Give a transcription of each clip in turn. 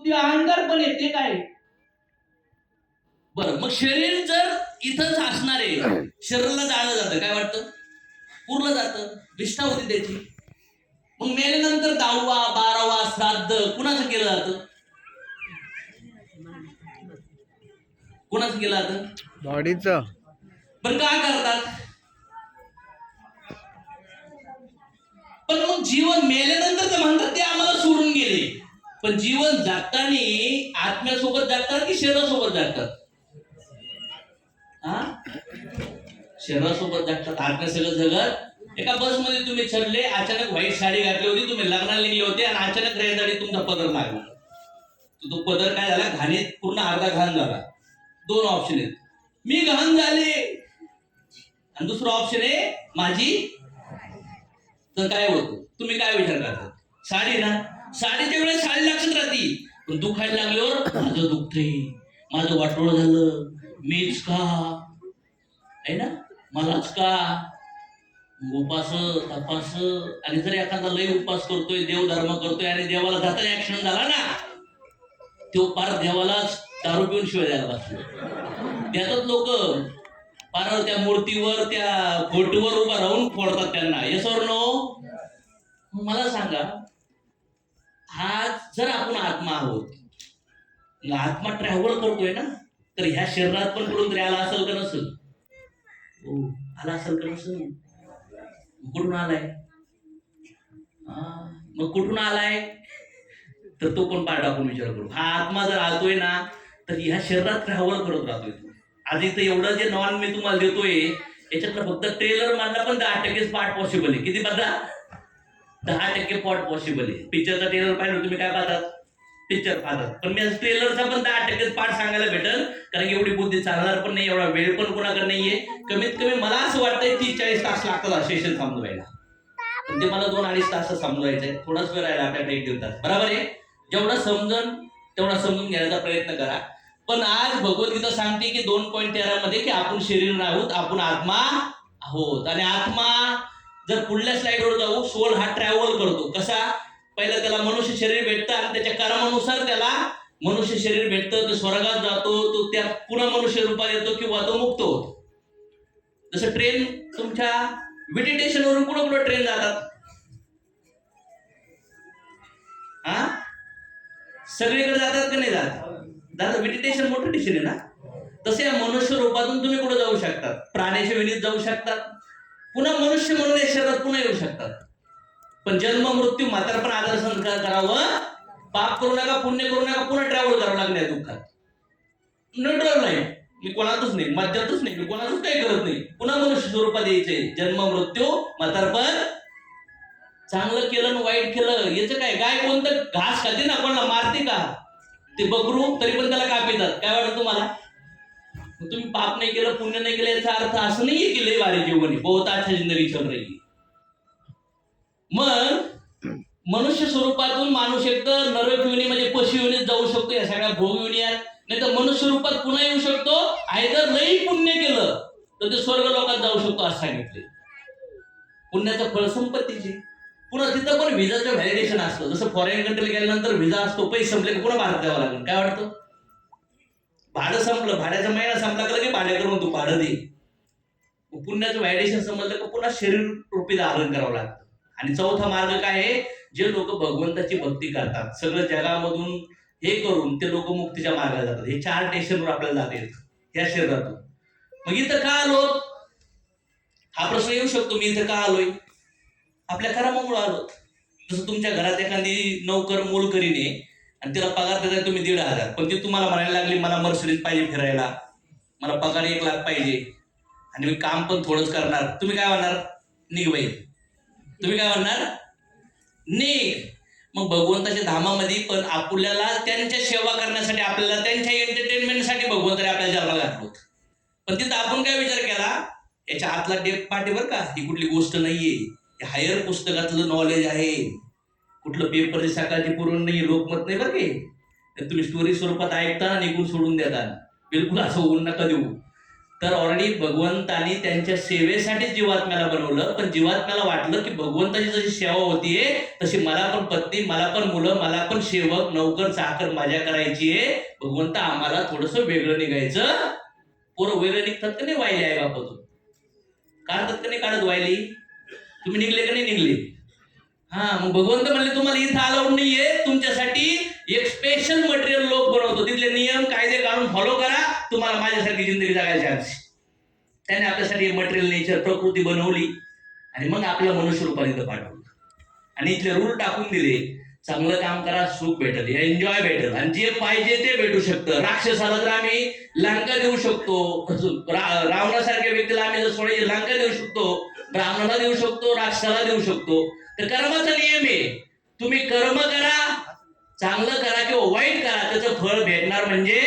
बुद्धी अहंकार पण येते काय. बरं, मग शरीर जर इथंच असणार आहे, शरीराला जाळलं जातं, काय वाटतं? पुरलं जातं, निष्ठा होती त्याची. मग मेल्यानंतर 10वा 12वा श्राद्ध कुणाचं केलं जातं? कुणाचं केलं जातं? बॉडीचं. पण का करतात? पण मग जीवन मेल्यानंतर तर म्हणतात ते आम्हाला सोडून गेले, पण जीवन जगताना आत्म्यासोबत जगतात की शरीरासोबत जगतात? शरीरासोबत जगतात. आत्म्यासोबत जगत. एका बसमध्ये तुम्ही चढले, अचानक व्हाईट साडी घातली होती, तुम्ही लग्नाला निघले होते आणि अचानक रेंदाडी तुमचा पदर लागला. तो पदर काय झाला? घाणीत पूर्ण अर्धा घाण झाला. दोन ऑप्शन आहेत, मी घाण झाले, आणि दुसरं ऑप्शन आहे माझी. तर काय होतं? तुम्ही काय विचार करता? साडी ना, साडीच्या वेळेस साडी लक्षात राहते, पण दुखायला लागल्यावर माझं दुखते, माझं वाटोळं झालं, मीच का आहे ना, मलाच का. उपास तपास, आणि जर एखादा लय उपास करतोय, देव धर्म करतोय आणि देवाला जाताना ऍक्सिडेंट झाला ना, तो पार देवाला दारू पिऊन शिवाय द्यायला बसतो. देतात लोक पार त्या मूर्तीवर, त्या फोटोवर उभा राहून फोडतात त्यांना. Yes or no? मला सांगा, आज जर आपण आत्मा आहोत, आत्मा ट्रॅव्हल करतोय ना, तर ह्या शरीरात पण कुठून तरी आला असेल का नसेल? हो, आला असेल का नसेल? कुठून आलाय? मग कुठून आलाय? तर तो पण पाठ आपण विचार करू. हा आत्मा जर आलतोय ना, तर ह्या शरीरात ट्रॅव्हल करत राहतोय. आज इथं एवढं जे नॉन मी तुम्हाला देतोय, याच्यातलं फक्त ट्रेलर मधला पण 10% पार्ट पॉसिबल आहे. किती बघा? 10% पार्ट पॉसिबल आहे. पिक्चरचा ट्रेलर पाहिलं तुम्ही काय पाहतात? पिक्चर पाहतात, पण मी ट्रेलरचा पण 10% पार्ट सांगायला भेटेल, कारण एवढी बुद्धी चालणार पण नाही, एवढा वेळ पण कोणाकडे नाहीये. कमीत कमी मला असं वाटतंय 30-40 तास लागतात सेशन समजवायला, पण ते मला 2-2.5 तास समजवायचंय. थोडाच वेळ राहिला आपल्याला, 1-1.5 तास. बरोबर आहे? जेवढा समजन तेवढा समजून घेण्याचा प्रयत्न करा. पण आज भगवद्गीता सांगते की 2.13 मध्ये की आपण शरीर आहोत, आपण आत्मा आहोत. आणि आत्मा जर पुढल्या स्लाइडवर जाऊ, सोल हा ट्रॅव्हल करतो. कसा? पहिला त्याला मनुष्य शरीर भेटतं आणि त्याच्या कर्मानुसार त्याला मनुष्य शरीर भेटतं, तो स्वर्गात जातो, तो त्या पुन्हा मनुष्य रूपात येतो किंवा तो मुक्त होतो. जसं ट्रेन तुमच्या मेडिटेशन वरून कुठं कुठं ट्रेन जातात? सगळीकडे जातात का नाही जात? दादा मेडिटेशन मोठं टेशन आहे ना. तसे या मनुष्य रूपातून तुम्ही कुठे जाऊ शकतात? प्राण्याच्या वेळीत जाऊ शकतात, पुन्हा मनुष्य म्हणून या शरीरात पुन्हा येऊ शकतात. पण जन्म मृत्यू म्हातारपण आदर संस्कार करावं, पाप करू नका, पुण्य करू नका, पुन्हा ट्रॅव्हल करावं लागणार दुःखात. न्यूट्रल नाही, मी कोणातच नाही, मध्यातच नाही, मी कोणातच काही करत नाही, पुन्हा मनुष्य स्वरूपात यायचे. जन्म मृत्यू म्हातारपण. चांगलं केलं आणि वाईट केलं याचं काय? गाय कोणतं घास खाते ना, कोणाला मारते का? ते बकरू तरी पण त्याला कापितात. काय वाटतं तुम्हाला? तुम्ही पाप नाही केलं, पुण्य नाही केलं, याचा अर्थ असं नाहीये की लय भारी जीवन आहे, बहुत अच्छा जिंदगी चल रही. मग मनुष्य स्वरूपातून माणूस एकतर नरक योनी म्हणजे पशु योनीत जाऊ शकतो, या सगळ्या भोग योनी आहेत, नाही तर मनुष्य रूपात पुन्हा येऊ शकतो. जर लई पुण्य केलं तर ते स्वर्ग लोकात जाऊ शकतो असं सांगितले. पुण्याचं फळ संपत्तीची. पुन्हा तिथं पण व्हिजाचं व्हॅलिडेशन असतं. जसं फॉरेन कंट्रीला गेल्यानंतर व्हिजा असतो, पैसे संपले की पुन्हा भारत द्यावं लागेल. काय वाटतं? भाडं संपलं, भाड्याचा महिना संपला की भाड्या करून तू भाडं दे. पुण्याचं व्हॅलिडेशन समजलं की पुन्हा शरीर रूपी धारण करावं लागतं. आणि चौथा मार्ग काय आहे? जे लोक भगवंताची भक्ती करतात, सगळं जगामधून हे करून ते लोक मुक्तीच्या मार्गाला जातात. हे 4 स्टेशनवर आपल्याला जाता येतं या शरीरातून. मग इथं का आलो? हा प्रश्न येऊ शकतो. मी इथं का आलोय? आपल्या कर्मामुळे आलो. जसं तुमच्या घरात एखादी नोकर मोलकरीने आणि तिला पगार देताय तुम्ही 1,500, पण ती तुम्हाला म्हणायला लागली मला मर्सिडीज पाहिजे फिरायला, मला पगार 1 लाख पाहिजे आणि मी काम पण थोडंच करणार. तुम्ही काय म्हणणार? निघ बाई. तुम्ही काय म्हणणार? निघ. मग भगवंताच्या धामामध्ये पण आपल्याला त्यांच्या सेवा करण्यासाठी, आपल्याला त्यांच्या एंटरटेनमेंटसाठी भगवंताने आपल्याला जन्माला घातलं. पण तिथं आपण काय विचार केला? याच्या आतला डेप पार्ट आहे बरं का, ही कुठली गोष्ट नाहीये, हे हायर पुस्तकातलं नॉलेज आहे, कुठलं पेपर सकाळची पुरवण नाही, लोकमत नाही बरं की. तुम्ही स्टोरी स्वरूपात ऐकता निघून सोडून देता. बिलकुल असं होऊन नका देऊ. तर ऑलरेडी भगवंतानी त्यांच्या सेवेसाठी जीवात्म्याला बनवलं, पण जीवात्म्याला वाटलं की भगवंताची जशी सेवा होतीये तशी मला पण पत्नी, मला पण मुलं, मला पण सेवक, नौकर, चाकर मजा करायची आहे. भगवंत आम्हाला थोडस वेगळं निघायचं. पोरं वेगळं निघतात का नाही वायली आहे बापातून? काढतात का नाही काढत वायली? तुम्ही निघले का नाही निघले? हा, मग भगवंत म्हणले तुम्हाला इथं अलाउड नाहीये, तुमच्यासाठी एक स्पेशल मटेरियल लोक बनवतो, तिथले नियम कायदे काढून फॉलो करा, तुम्हाला माझ्यासारखी जिंदगी जगायची आहे. त्याने आपल्यासाठी मटेरियल नेचर प्रकृती बनवली आणि मग आपल्या मनुष्य रूपाने इथं पाठवलं आणि इथले रूल टाकून दिले. चांगलं काम करा, सुख भेटेल, एन्जॉय भेटेल आणि जे पाहिजे ते भेटू शकतं. राक्षसाला तर आम्ही लंका देऊ शकतो, रावणासारख्या व्यक्तीला आम्ही जर सोडायची लंका देऊ शकतो, ब्राह्मणाला देऊ शकतो, राक्षसाला देऊ शकतो. तर कर्माचा नियम आहे, तुम्ही कर्म करा, चांगलं करा किंवा वाईट करा, त्याचं फळ भेटणार म्हणजे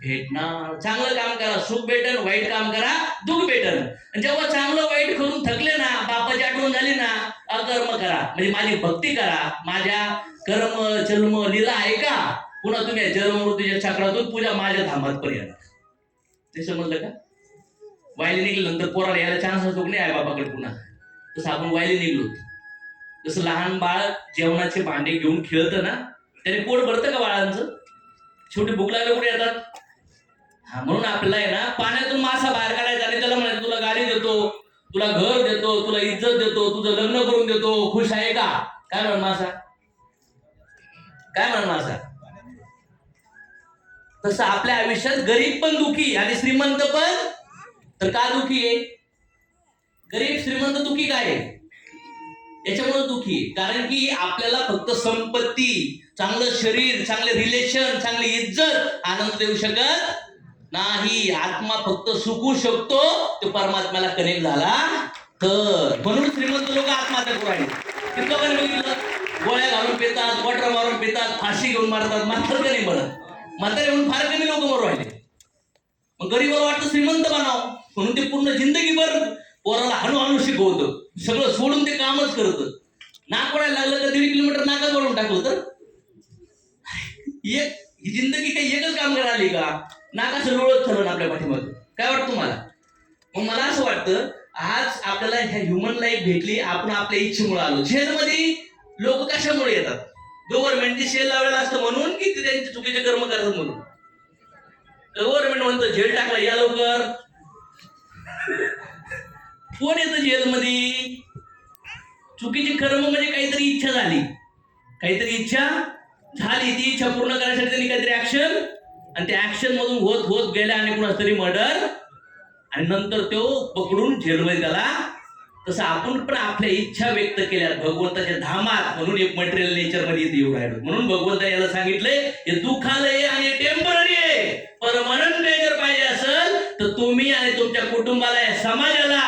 भेटणार. चांगलं काम करा सुख भेटन, वाईट काम करा दुःख भेटन. जेव्हा चांगलं वाईट करून थकले ना, बापाची आठवण झाली ना, अकर्म करा, म्हणजे माझी भक्ती करा. माझ्या कर्म जन्म लीला आहे का, पुन्हा तुम्ही जन्म मृत्यूच्या चक्रातून पूजा माझ्या धामात पण येणार. ते समजलं का? वायली निघल्यानंतर पोराला यायला चान्स असतो की नाही आई बापाकडे पुन्हा, तसं आपण वायली निघलो. जसं लहान बाळ जेवणाचे भांडे घेऊन खेळतं ना, त्याने पोट भरतं का बाळांचं? शेवटी भूक लागल्या कुठे येतात? हा, म्हणून आपल्याला आहे ना पाण्यातून मासा बाहेर काढायचा आणि त्याला म्हणायचं तुला गाडी देतो, तुला घर देतो, तुला इज्जत देतो, तुझं लग्न करून देतो, खुश आहे का? काय म्हण मासा? काय म्हण मासा? तसं आपल्या आयुष्यात गरीब पण दुखी आणि श्रीमंत पण. तर का दुखी आहे? गरीब श्रीमंत दुखी काय आहे? याच्यामुळे दुखी, कारण की आपल्याला फक्त संपत्ती, चांगलं शरीर, चांगले रिलेशन, चांगली इज्जत, आनंद देऊ शकत नाही. आत्मा फक्त सुखू शकतो तो परमात्म्याला कनेक्ट झाला तर. म्हणून श्रीमंत लोक आत्महत्या करू राहिले. किती लोकांनी बघितलं? गोळ्या घालून पितात, वॉटर मारून पितात, फाशी घेऊन मारतात. म्हातार का नाही मरत? म्हातारे म्हणून फार कमी लोक मरू राहिले. मग गरीबाला वाटतं श्रीमंत बनाव, म्हणून ते पूर्ण जिंदगीभर पोराला हळूहळू शिकवतं, सगळं सोडून ते कामच करतं. नाक वळायला लागलं तर 1.5 किलोमीटर नाकाच वळून टाकलं तर ही जिंदगी काही एकच काम करायला आली का? नाकाचं लोळत ठरवून आपल्या पाठीमागे. काय वाटतं तुम्हाला? मग मला असं वाटतं आज आपल्याला ह्या ह्युमन लाईफ भेटली, आपण आपल्या इच्छेमुळे आलो. जेलमध्ये लोक कशामुळे येतात? गव्हर्नमेंटने सेल लावलेला असतं म्हणून की ते त्यांचे चुकीचे कर्म करतात म्हणून? गव्हर्नमेंट म्हणतं जेल टाकला या लवकर. कोण येतं जेलमध्ये? चुकीचे कर्म म्हणजे काहीतरी इच्छा झाली, काहीतरी इच्छा झाली, ती इच्छा पूर्ण करण्यासाठी त्यांनी काहीतरी ऍक्शन, आणि त्या ऍक्शन मधून होत होत गेल्या आणि कुणाच तरी मर्डर, आणि नंतर तो पकडून जेलमध्ये गेला. तसं आपण पण आपल्या इच्छा व्यक्त केल्या भगवंताच्या धामात, म्हणून एक मटेरियल नेचर मध्ये येऊ राहिलो. म्हणून भगवंता याला सांगितलंय हे दुःखालय आणि टेम्पररी आहे. परमनंट नेचर पाहिजे असेल तर तुम्ही आणि तुमच्या कुटुंबाला, समाजाला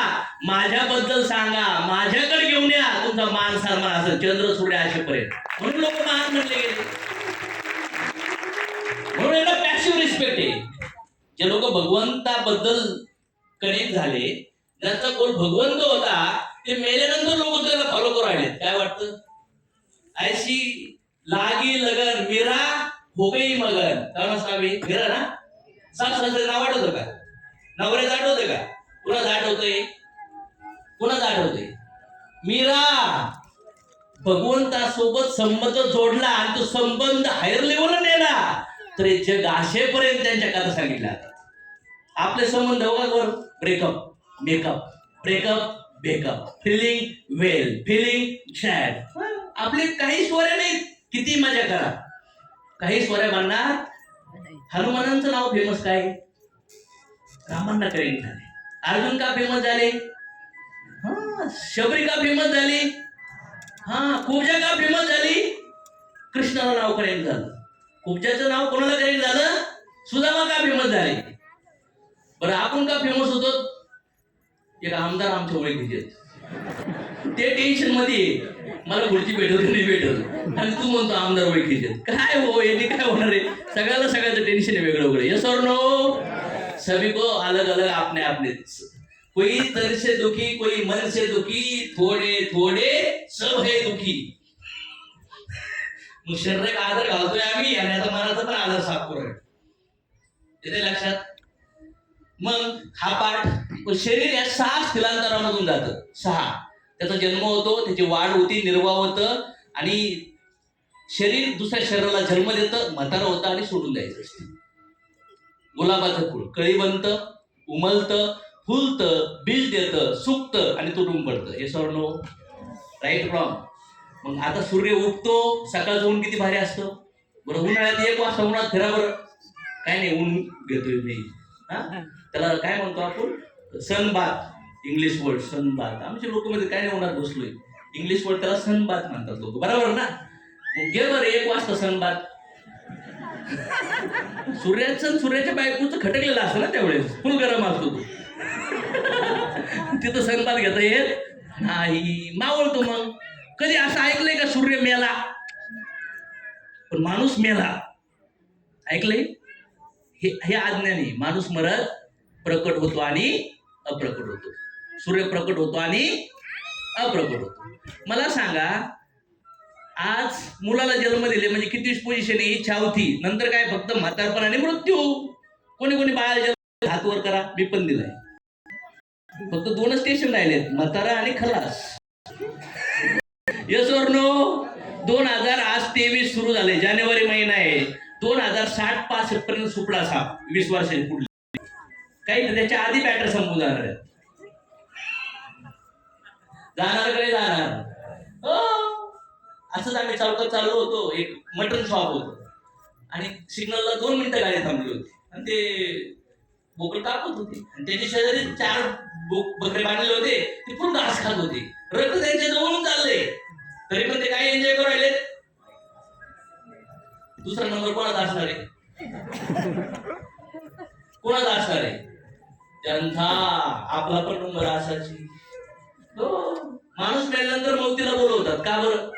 माझ्याबद्दल सांगा, माझ्याकडे घेऊन या, तुमचा मान सन्मान असेल चंद्र सूर्य असेपर्यंत. म्हणून लोक महान म्हणले गेले. म्हणून याला पॅसिव्ह रिस्पेक्ट आहे. जे लोक भगवंताबद्दल कनेक्ट झाले, ज्यांचा कोण भगवंत होता, ते मेल्यानंतर लोक त्याला फॉलो करू राहिले. काय वाटतं? ऐशी लागी लगन मीरा हो गई मगन. काय सांगावी? मीरा ना सासऱ्याचं नाव आठवतं का? नवऱ्याचं आठवतं का? कुणाचं आठवतंय? कुणाचं आठवतंय? मीरा भगवंतासोबत संबंध जोडला आणि तो संबंध हायर लेवलला नेला तर जग आशेपर्यंत त्यांच्या कथा सांगितल्या. आपले संबंध बघा, breakup, makeup, breakup, breakup, feeling well, feeling sad. आपले काही स्वऱ्या नाहीत. किती मजा करा, काही स्वऱ्या म्हणणार. हनुमानांचं नाव फेमस काय? रामांना करेक्ट झाले. अर्जुन का फेमस झाले? शबरी का फेमस झाली? कुब्जा का फेमस झाली? कृष्णाला नाव करेक्ट झालं. कुब्जाचं नाव कोणाला करेक्ट झालं? सुदामा का फेमस झाले? बरं आपण का फेमस होतो? एक आमदार आमच्या ओळखीचे, ते टेन्शन मध्ये मला पुढची भेटत नाही भेटत, आणि तू म्हणतो आमदार ओळखीचे. काय हो, याने काय होणार आहे? सगळ्याला सगळ्याचं टेन्शन आहे वेगळं वेगळं. यस और नो? सभी को अलग अलग अपने अपने. कोई तन से दुखी, कोई मन से दुखी, थोडे थोडे सब है दुखी. मग शरीर आदर घालतोय आम्ही आणि आता मनाचा पण आदर साफ करूया. येते लक्षात? मग हा पाठ शरीर या 6 स्थलांतरामधून जातं. 6 त्याचा जन्म होतो, त्याची वाढ होती, निर्वाह होतं आणि शरीर दुसऱ्या शरीराला जन्म देतं, म्हातारा होतं आणि सोडून द्यायचं असतं. गुलाबाचं फुल कळी बनतं, उमलतं, फुलतं, बीज देतं, सुकतं आणि तुटून पडतं. हे सर्व राईट रॉंग. मग आता सूर्य उगतो, सकाळचं ऊन किती भारी असतं बरं. उन्हाळ्यात 1 वाजता उन्हात फिरा बरं, काय नाही ऊन घेतोय मी. त्याला काय म्हणतो आपण, सनबाथ. English word sunbath. आमच्या लोक मध्ये काय नाही उन्हात बसलोय, इंग्लिश वर्ड त्याला सनबाथ म्हणतात लोक, बरोबर ना. मग घे बरं 1 वाजता सनबाथ. सूर्याच्या बायकोचं खटकलेलं असतं ना त्यावेळेस, फुल गरम असतो तो. तिथं सनबाथ घेता येत नाही, मावळतो. मग कधी असं ऐकलंय का सूर्य मेला पण माणूस मेला? ऐकलंय? हे अज्ञानी. माणूस मरत, प्रकट होतो आणि अप्रकट होतो. सूर्य प्रकट होतो आणि अप्रकट होतो. मला सांगा, आज मुलाला जन्म दिले म्हणजे किती पोझिशन आहे? 4थी. नंतर काय फक्त म्हातारपण आणि मृत्यू. कोणी कोणी बाळाला जन्म, हात वर करा. मी पण दिलाय. फक्त 2 स्टेशन राहिलेत, म्हातारा आणि खलास. यस और नो? 2023 सुरू झाले, जानेवारी महिना आहे. 2065 पर्यंत सुपडा साप 20 वर्षांनी पुढली. काही तर त्याच्या आधी बॅटर संपून जाणार आहे. जाणार कडे जाणार. असंच आम्ही चौकात चाललो होतो, एक मटन शॉप होतं आणि सिग्नलला 2 मिनिटं गाडी थांबली होती आणि ते बोकड कापत होते आणि त्याच्या शेजारी 4 बकरे बांधले होते. ते पूर्ण घास खात होते, रक्त त्यांच्या जवळून चाललंय, तरी पण ते काय एन्जॉय करू राहिले. दुसरा नंबर कोणाचा असणार आहे? कोणाचा असणार आहे? त्यांचा. आपला पण नंबर असायची. माणूस मेल्यानंतर मौतीला बोलवतात का बरं?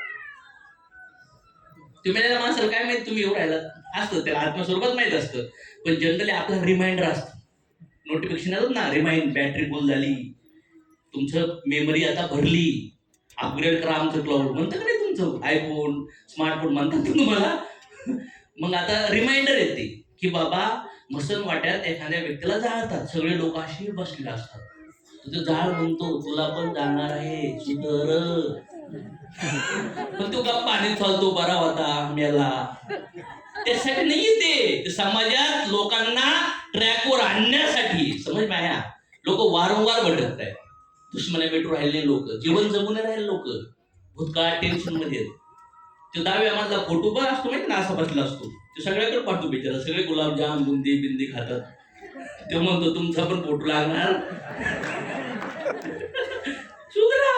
तुम्ही मेलेल्या माणसाला काय माहित तुम्ही येऊ राहिला असतं, त्याला आत्मस्वरूपात माहित असतं. पण जनरली आपला रिमाइंडर असतं, नोटिफिकेशन येतात ना, रिमाइंड, बॅटरी फुल झाली, तुमचं मेमरी आता भरली, अपग्रेड करा आमचं क्लाउड म्हणतं का नाही तुमचं आयफोन, स्मार्टफोन म्हणतात तुम्हाला. मग आता रिमाइंडर येते की बाबा मसन वाट्यात एखाद्या व्यक्तीला जाळतात, सगळे लोक अशी बसलेले असतात, तुझं जाळ म्हणतो तुला पण जाणार आहे सुधर. पण तो गप्पा आणि चालतो, बरा होता मेला. त्यासाठी नाही ते समाजात लोकांना ट्रॅकवर आणण्यासाठी. समज माया, लोक वारंवार भटकत आहेत, दुश्मना भेटू राहिले लोक, जीवन जगून राहिले लोक, भूतकाळ टेन्शन मध्ये. तो 10व्या मधला फोटो पण असतो माहिती ना, असा बसला असतो, तो सगळ्याकडे पाठवतो बिचारा, सगळे गुलाबजाम बुंदी बिंदी खातात. तो म्हणतो तुमचा पण फोटो लागणार. सुधरा.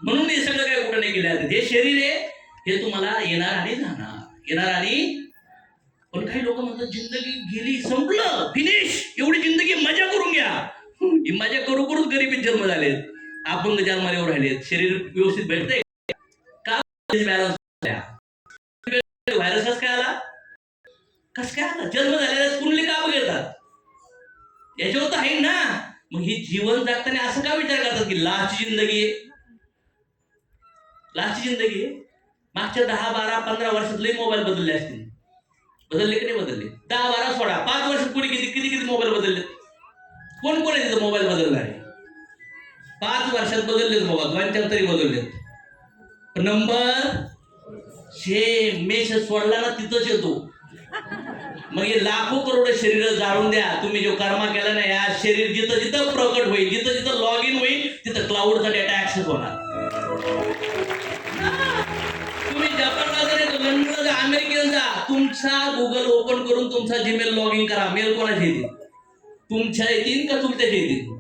म्हणून हे सगळं काय कुठं नाही केलं. हे शरीर आहे, हे तुम्हाला येणार आणि जाणार, येणार आणि. पण काही लोक म्हणतात जिंदगी गेली, संपलं, फिनिश, एवढी जिंदगी मजा करून घ्या. ही मजा करू करूच गरिबीत जन्म झालेत, अपंग जन्माला येऊ राहिलेत, शरीर व्यवस्थित भेटतंय का? व्हायरस काय आला? कस काय आला? जन्म झालेल्या कुंडली का बघतात? याच्यावर तर आहे ना. मग ही जीवन जगताना असं का विचार करतात की लास्टची जिंदगी आहे, लास्टची जिंदगी आहे? मागच्या 10, 12, 15 वर्षात लई मोबाईल बदलले असतील. बदलले की नाही बदलले? 10, 12 सोडा, 5 वर्षात पुढे किती मोबाईल बदलले? कोण कोण आहे तिथं मोबाईल बदलणार आहे? 5 वर्षात बदललेत मोबाईल, 2-4 तरी बदललेत. Number same. मेसेज सोडला ना तिथंच येतो. मग हे लाखो करोड शरीर जाळून द्या, तुम्ही जो कर्मा केला ना, या शरीर जिथं जिथं प्रकट होईल, जिथं जिथं लॉग इन होईल, तिथं क्लाउडचा डेटा ऍक्सेस होणार. तुम्ही जपानला जर लंडनला जा, अमेरिकेला जा, तुमचा गुगल ओपन करून तुमचा जीमेल लॉग इन करा, मेल कोणाचे येतील? तुमच्या येतील का चुलत्याचे येतील?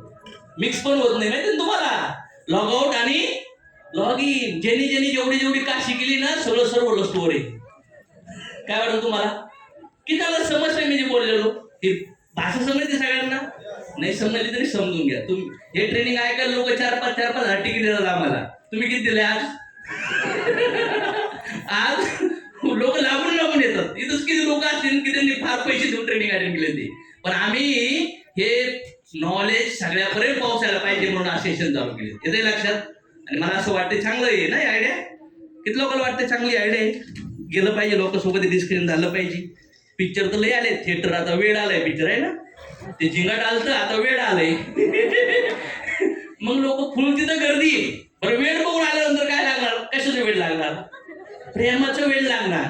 मिक्स पण होत नाही माहिती तुम्हाला. लॉग आउट आणि लॉग इन. ज्यांनी जेवढी काशी केली ना, सगळं सर्व स्टोर आहे. काय वाटतं तुम्हाला? की त्याला समजतंय मी जे बोललेलो? ही भाषा समजते सगळ्यांना? नाही समजली तरी समजून घ्या. तुम्ही हे ट्रेनिंग ऐकायला लोक 4-5 हजार तिकीट देतात आम्हाला. तुम्ही किती दिले आज? आज लोक लांबून येतात. इथंच किती लोक असतील की त्यांनी फार पैसे देऊन ट्रेनिंग अटेंड केले ते. पण आम्ही हे नॉलेज सगळ्यापर्यंत पोहोचायला पाहिजे म्हणून हा सेशन चालू केले. येते लक्षात? आणि मला असं वाटतं चांगलं आहे ना आयडिया. किती लोकांना वाटतं चांगली आयडिया आहे? गेलं पाहिजे, लोकांसोबत डिस्कशन झालं पाहिजे. पिक्चर तर लय आले थिएटर, आता वेळ आलाय पिक्चर आहे ना, ते झिंगाट आलतं आता वेळ आलंय. मग लोक फुल तिथं गर्दी आहे. बरं वेळ बघून आल्यानंतर काय लागणार, कशाचा वेळ लागणार, प्रेमाचा वेळ लागणार.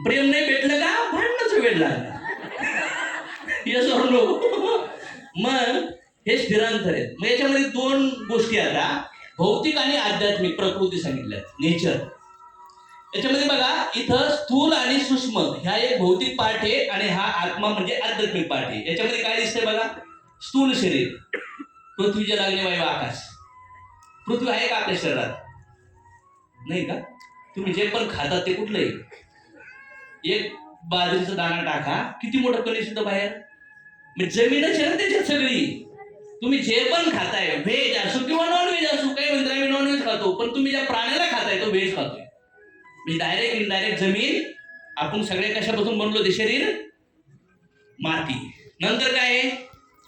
प्रेम नाही भेटलं का भांडणाचा वेळ लागणार. Yes or no. मग हे स्थिरांतर आहेत. मग याच्यामध्ये दोन गोष्टी आता भौतिक आणि आध्यात्मिक प्रकृती सांगितल्या, नेचर. याच्यामध्ये बघा इथं स्थूल आणि सूक्ष्म ह्या एक भौतिक पार्ट आहे आणि हा आत्मा म्हणजे आध्यात्मिक पार्ट आहे. याच्यामध्ये काय दिसतंय बघा, स्थूल शरीर, पृथ्वीच्या लागणे वायू आकाश. पृथ्वी आहे का आपल्या शरीरात? नाही का? तुम्ही जे पण खाता ते कुठलं आहे? एक बाजरीचा दाणा टाका, किती मोठं कणीस सुद्धा बाहेर. म्हणजे जमीनच आहे ना त्याच्यात सगळी. तुम्ही जे पण खाताय, व्हेज असो किंवा नॉनव्हेज असो, काही म्हणतात आम्ही नॉनव्हेज खातो, पण तुम्ही ज्या प्राण्याला खाताय तो व्हेज खातोय. म्हणजे डायरेक्ट इनडायरेक्ट जमीन. आपण सगळे कशापासून बनलो ते शरीर? माती. नंतर काय आहे?